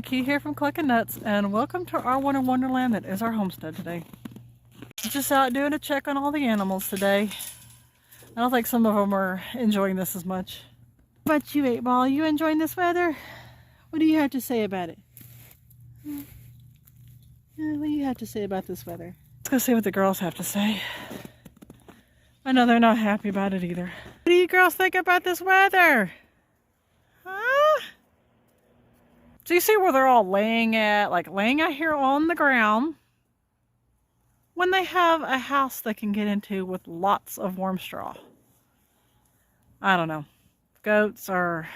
Key here from Clucking Nuts, and welcome to our winter wonderland that is our homestead today. Just out doing a check on all the animals today. I don't think some of them are enjoying this as much. What about you, 8-Ball? You enjoying this weather? What do you have to say about it? What do you have to say about this weather? Let's go see what the girls have to say. I know they're not happy about it either. What do you girls think about this weather? Huh? So you see where they're all laying at, like laying out here on the ground when they have a house they can get into with lots of warm straw. I don't know. Goats are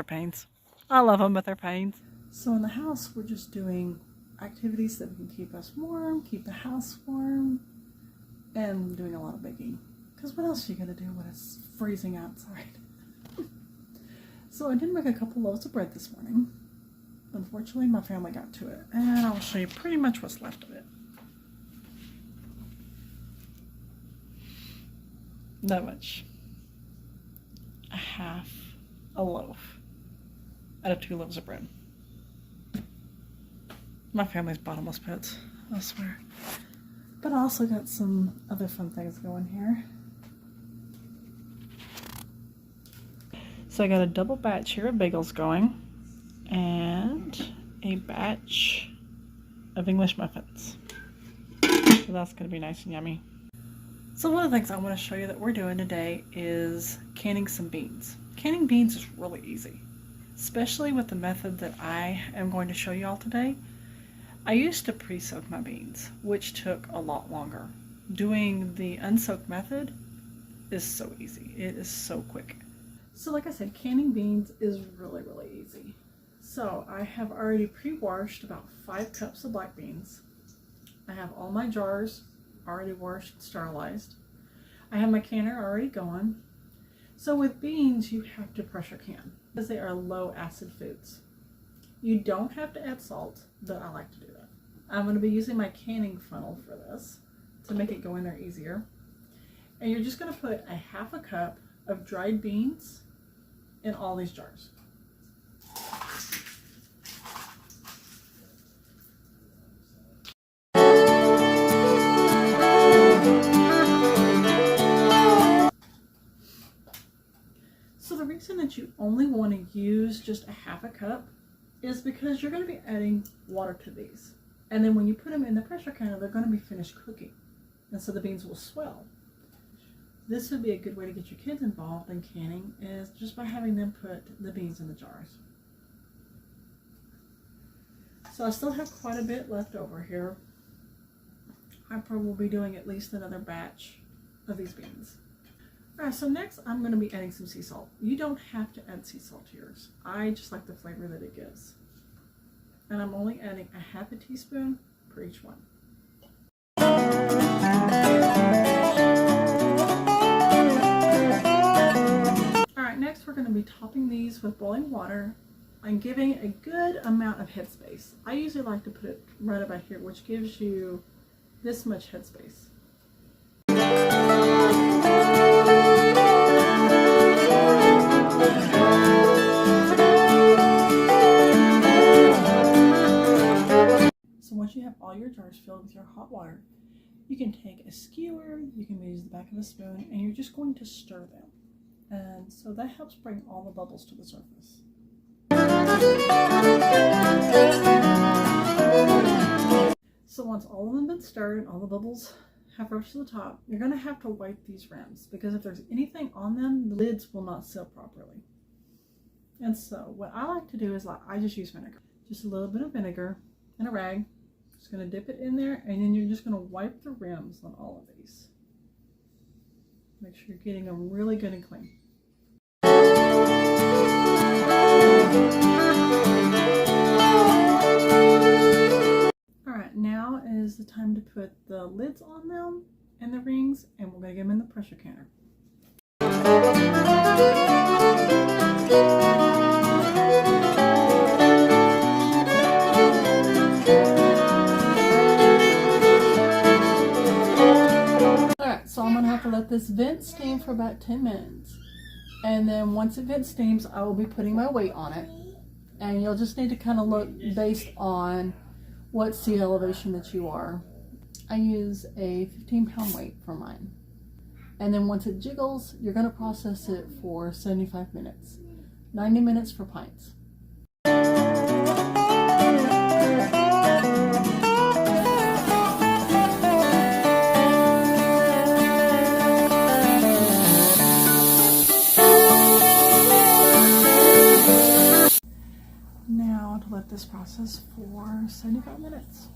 pains. I love them, but they're pains. So in the house, we're just doing activities that can keep us warm, keep the house warm, and doing a lot of baking. Because what else are you going to do when it's freezing outside? So I did make a couple loaves of bread this morning. Unfortunately, my family got to it, and I'll show you pretty much what's left of it. That much. A half a loaf out of 2 loaves of bread. My family's bottomless pits, I swear. But I also got some other fun things going here. So I got a double batch here of bagels going, and a batch of English muffins. So that's going to be nice and yummy. So one of the things I want to show you that we're doing today is canning some beans. Canning beans is really easy, especially with the method that I am going to show you all today. I used to pre-soak my beans, which took a lot longer. Doing the unsoaked method is so easy. It is so quick. So like I said, canning beans is really easy. So I have already pre-washed about 5 cups of black beans. I have all my jars already washed and sterilized. I have my canner already going. So with beans, you have to pressure can because they are low acid foods. You don't have to add salt, but I like to do that. I'm going to be using my canning funnel for this to make it go in there easier. And you're just going to put a half a cup of dried beans in all these jars. So the reason that you only want to use just a half a cup is because you're going to be adding water to these. And then when you put them in the pressure canner, they're going to be finished cooking. And so the beans will swell. This would be a good way to get your kids involved in canning, is just by having them put the beans in the jars. So I still have quite a bit left over here. I probably will be doing at least another batch of these beans. Alright, so next I'm going to be adding some sea salt. You don't have to add sea salt to yours. I just like the flavor that it gives. And I'm only adding a half a teaspoon per each one. Alright, next we're going to be topping these with boiling water and giving a good amount of headspace. I usually like to put it right about here, which gives you this much headspace. So once you have all your jars filled with your hot water, you can take a skewer, you can use the back of a spoon, and you're just going to stir them. And so that helps bring all the bubbles to the surface. So once all of them have been stirred and all the bubbles have rushed to the top, you're going to have to wipe these rims, because if there's anything on them, the lids will not seal properly. And so what I like to do is I just use vinegar. Just a little bit of vinegar and a rag. Just going to dip it in there, and then you're just going to wipe the rims on all of these. Make sure you're getting them really good and clean. Alright, now is the time to put the lids on them and the rings, and we're going to get them in the pressure canner. Alright, so I'm going to have to let this vent steam for about 10 minutes. And then once it vent steams, I will be putting my weight on it. And you'll just need to kind of look based on what sea elevation that you are. I use a 15-pound weight for mine. And then once it jiggles, you're going to process it for 75 minutes. 90 minutes for pints. Now to let this process for 75 minutes.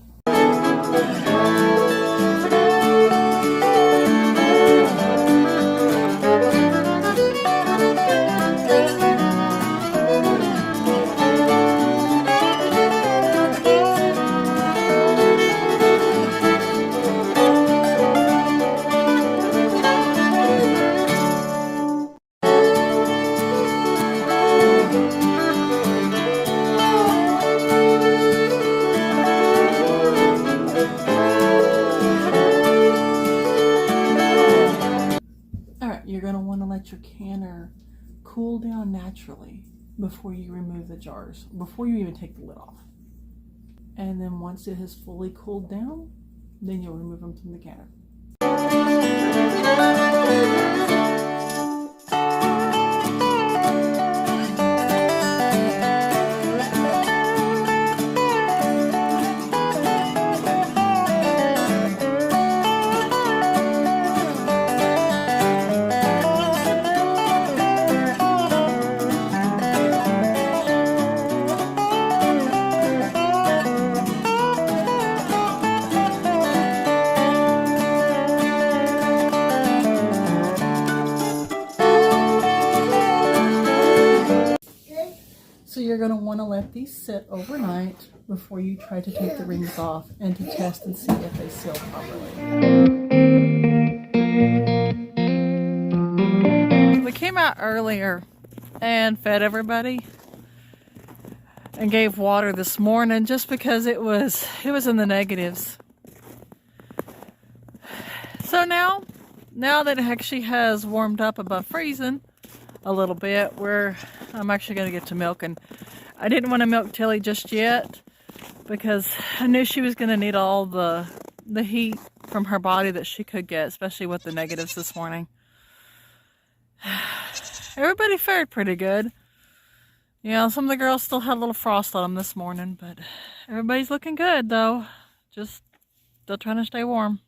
You're going to want to let your canner cool down naturally before you remove the jars, before you even take the lid off. And then once it has fully cooled down, then you'll remove them from the canner. So you're going to want to let these sit overnight before you try to take the rings off and to test and see if they seal properly. We came out earlier and fed everybody and gave water this morning just because it was in the negatives. So now that it actually has warmed up above freezing a little bit, I'm actually going to get to milking. I didn't want to milk Tilly just yet because I knew she was going to need all the heat from her body that she could get, especially with the negatives this morning. Everybody fared pretty good. Yeah, some of the girls still had a little frost on them this morning, but everybody's looking good though. Just still trying to stay warm.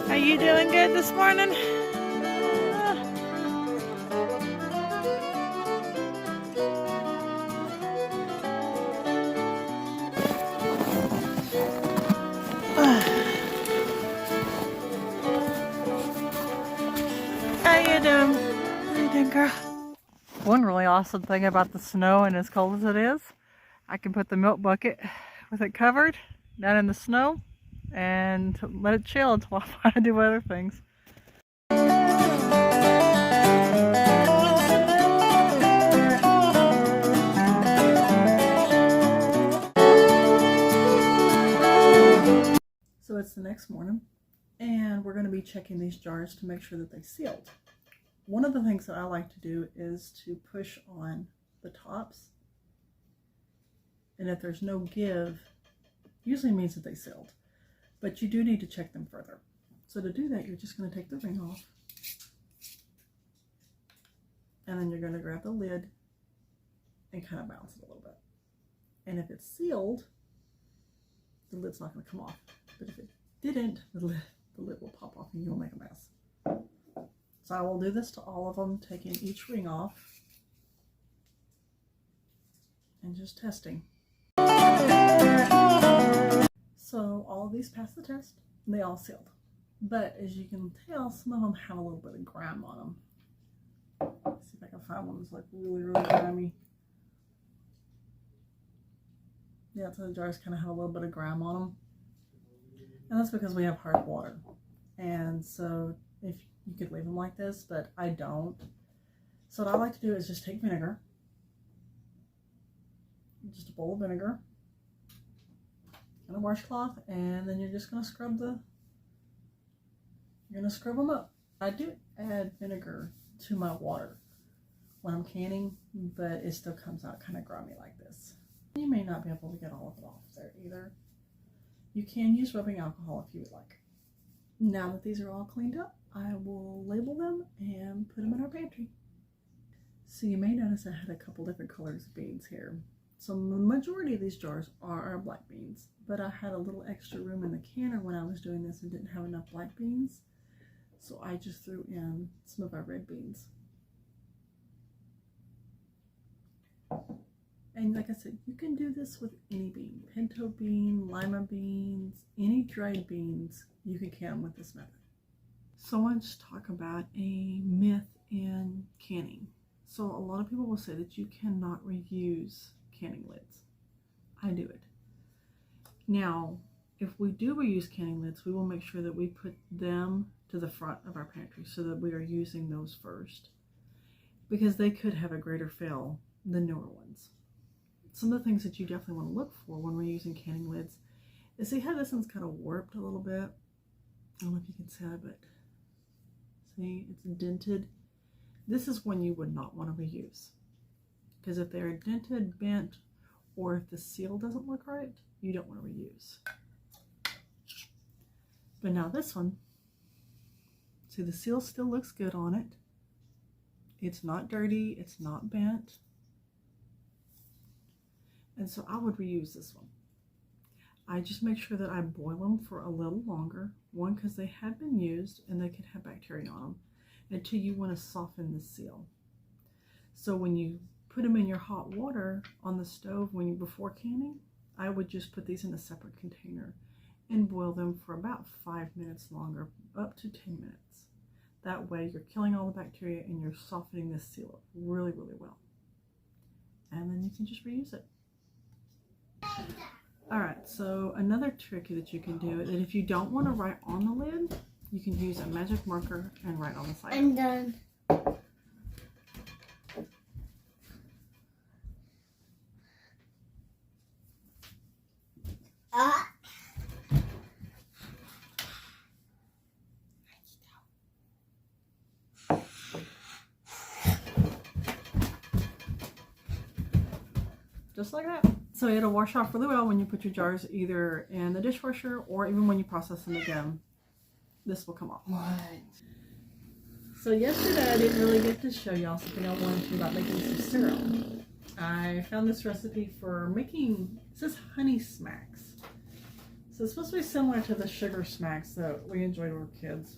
Are you doing good this morning? How you doing? How you doing, girl? One really awesome thing about the snow and as cold as it is, I can put the milk bucket with it covered down in the snow and let it chill until I do other things. So it's the next morning and we're going to be checking these jars to make sure that they sealed. One of the things that I like to do is to push on the tops, and if there's no give, usually means that they sealed. But you do need to check them further. So to do that, you're just going to take the ring off. And then you're going to grab the lid and kind of bounce it a little bit. And if it's sealed, the lid's not going to come off. But if it didn't, the lid will pop off and you'll make a mess. So I will do this to all of them, taking each ring off and just testing. So all of these passed the test, and they all sealed. But as you can tell, some of them have a little bit of grime on them. Let's see if I can find one that's like really, really grimy. Yeah, so the jars kind of have a little bit of grime on them. And that's because we have hard water. And so if you could leave them like this, but I don't. So what I like to do is just take vinegar. Just a bowl of vinegar and a washcloth, and then you're just going to scrub the You're going to scrub them up. I do add vinegar to my water when I'm canning, but it still comes out kind of grimy like this. You may not be able to get all of it off there either. You can use rubbing alcohol if you would like. Now that these are all cleaned up, I will label them and put them in our pantry. So you may notice I had a couple different colors of beans here. So the majority of these jars are our black beans, but I had a little extra room in the canner when I was doing this and didn't have enough black beans. So I just threw in some of our red beans. And like I said, you can do this with any bean. Pinto bean, lima beans, any dried beans, you can can them with this method. So I want to just talk about a myth in canning. So a lot of people will say that you cannot reuse canning lids. I do it. Now, if we do reuse canning lids, we will make sure that we put them to the front of our pantry so that we are using those first, because they could have a greater fail than newer ones. Some of the things that you definitely want to look for when we're using canning lids is see how this one's kind of warped a little bit. I don't know if you can see that, but see, it's dented. This is one you would not want to reuse, because if they're dented, bent, or if the seal doesn't look right, you don't want to reuse. But now this one, see, the seal still looks good on it. It's not dirty, it's not bent. And so I would reuse this one. I just make sure that I boil them for a little longer. One, because they have been used and they could have bacteria on them. And two, you want to soften the seal. So when you put them in your hot water on the stove before canning, I would just put these in a separate container and boil them for about 5 minutes longer, up to 10 minutes. That way you're killing all the bacteria and you're softening this seal up really, really well. And then you can just reuse it. Alright, so another trick that you can do is if you don't want to write on the lid, you can use a magic marker and write on the side. I'm done. Just like that. So it'll wash off really well when you put your jars either in the dishwasher or even when you process them again. This will come off. What? So yesterday I didn't really get to show y'all something I wanted to about making some syrup. I found this recipe for making, it says honey smacks. So it's supposed to be similar to the sugar smacks that we enjoyed when we were kids.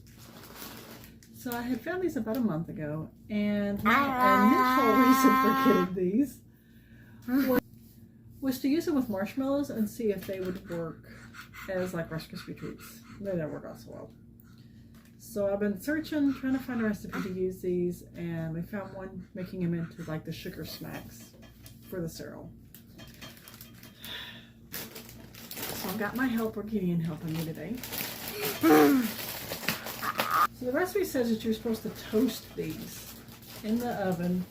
So I had found these about a month ago, and my initial reason for getting these was to use them with marshmallows and see if they would work as like Rice Krispie treats. They didn't work out so well. So I've been searching, trying to find a recipe to use these, and we found one making them into like the sugar smacks for the cereal. So I've got my helper Gideon helping me today. So the recipe says that you're supposed to toast these in the oven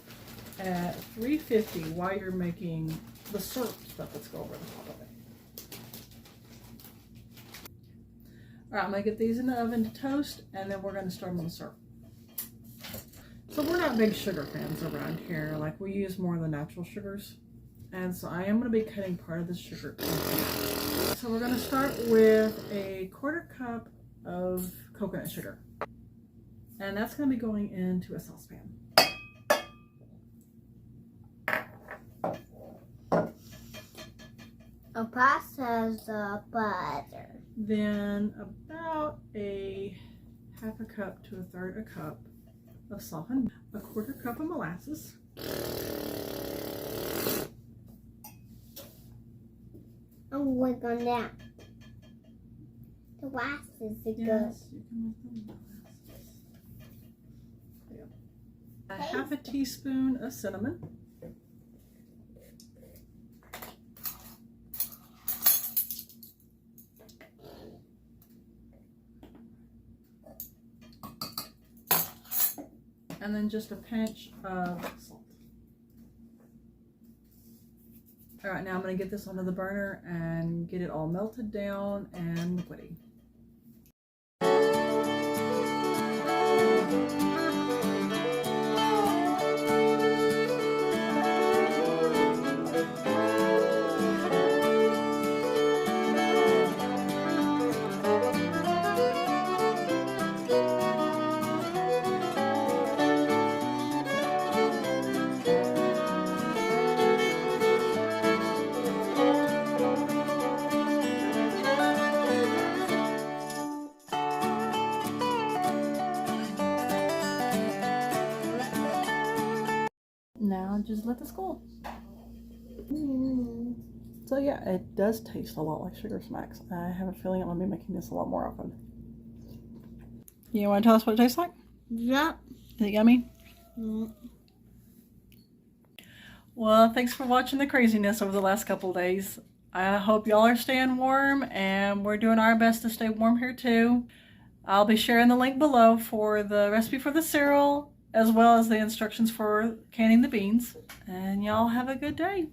at 350 while you're making the syrup stuff that's go over the top of it. Alright, I'm going to get these in the oven to toast, and then we're going to start them on the syrup. So we're not big sugar fans around here. Like, we use more of the natural sugars. And so I am going to be cutting part of the sugar. So we're going to start with a 1/4 cup of coconut sugar. And that's going to be going into a saucepan. A process of butter. Then about a 1/2 cup to 1/3 cup of softened, a 1/4 cup of molasses. I'm working on that. The molasses is good. Yes, you can make the molasses. There you go. A 1/2 teaspoon of cinnamon. And then just a pinch of salt. All right, now I'm going to get this onto the burner and get it all melted down and liquidy. now just let this cool. Mm. So yeah, it does taste a lot like Sugar Smacks. I have a feeling I'm going to be making this a lot more often. You want to tell us what it tastes like? Yep. Is it yummy? Mm. Well, thanks for watching the craziness over the last couple of days. I hope y'all are staying warm, and we're doing our best to stay warm here too. I'll be sharing the link below for the recipe for the cereal, as well as the instructions for canning the beans. And y'all have a good day.